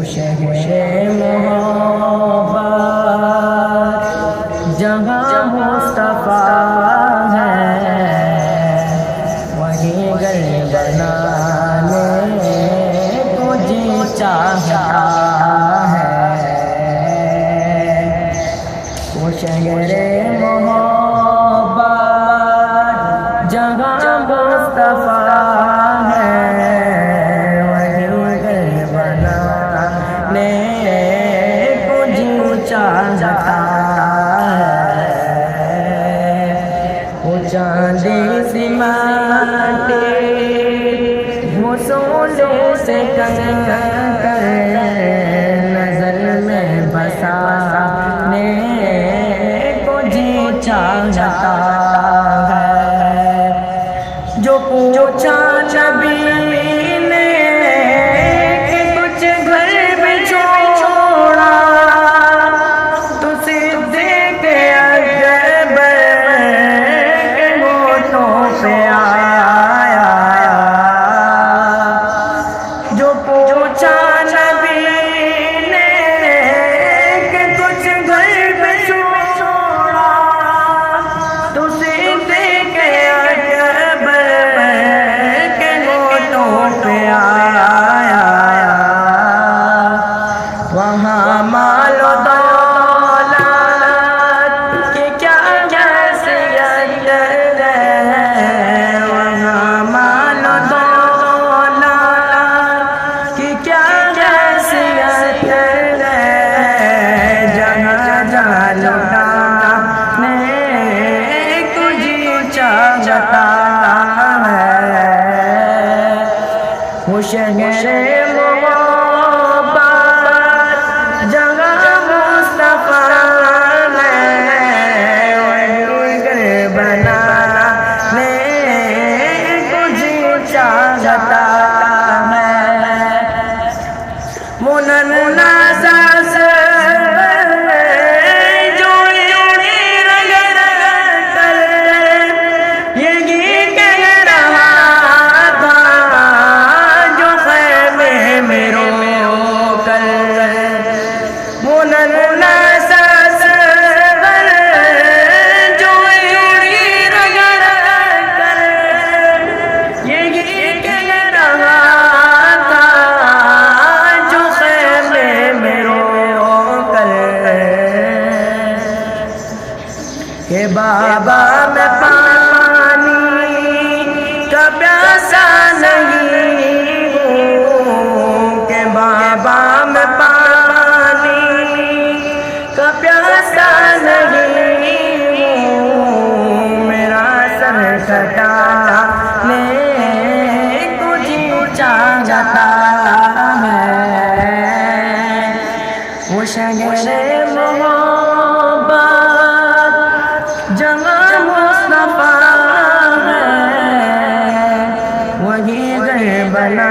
شہر محبت جہاں مصطفیٰ ہے، وہیں گھر بنانے کو جی چاہتا ہے۔ وہ شہر محبت جہاں مصطفیٰ ہے، وہیں گھر بنانے کو جی چاہتا ہے۔ وہ چاندی سی مٹی وہ سونے سے کنکر نظر میں بسانے کو جی چاہتا ہے۔ جو پوچھا نبی نے کہ کچھ گھر میں چھوڑا، تو صدیق اکبر کے ہونٹوں پہ آیا۔ جو پوچھا نبی نے کہ کچھ گھر میں چھوڑا، تو صدیق اکبر کے ہونٹوں پہ آیا۔ وہاں مال و دولت کی کیا حیثیت ہے، وہاں مال و دولت کی کیا حیثیت ہے، جہاں جہاں لٹانے کو جی چاہتا ہے۔ وہ شہر محبت جہاں مصطفیٰ ہے، وہیں گھر بنانے کو جی چاہتا ہے۔ وہ ننھا سا سر جو یونی رگڑ کر یہی کہہ رہا تھا، جو خیمے میں رو کر۔ وہ ننھا سا سر جو یونی رگڑ کر یہی کہہ رہا تھا، جو خیمے میں رو کر، کہ بابا میں پانی کا پیاسا نہیں ہوں، کہ بابا میں پانی کا پیاسا نہیں ہوں، میرا سر کٹانے کو جی چاہتا ہے۔ وہ شہر محبت جہاں مصطفیٰ ہے، وہیں گھر بنا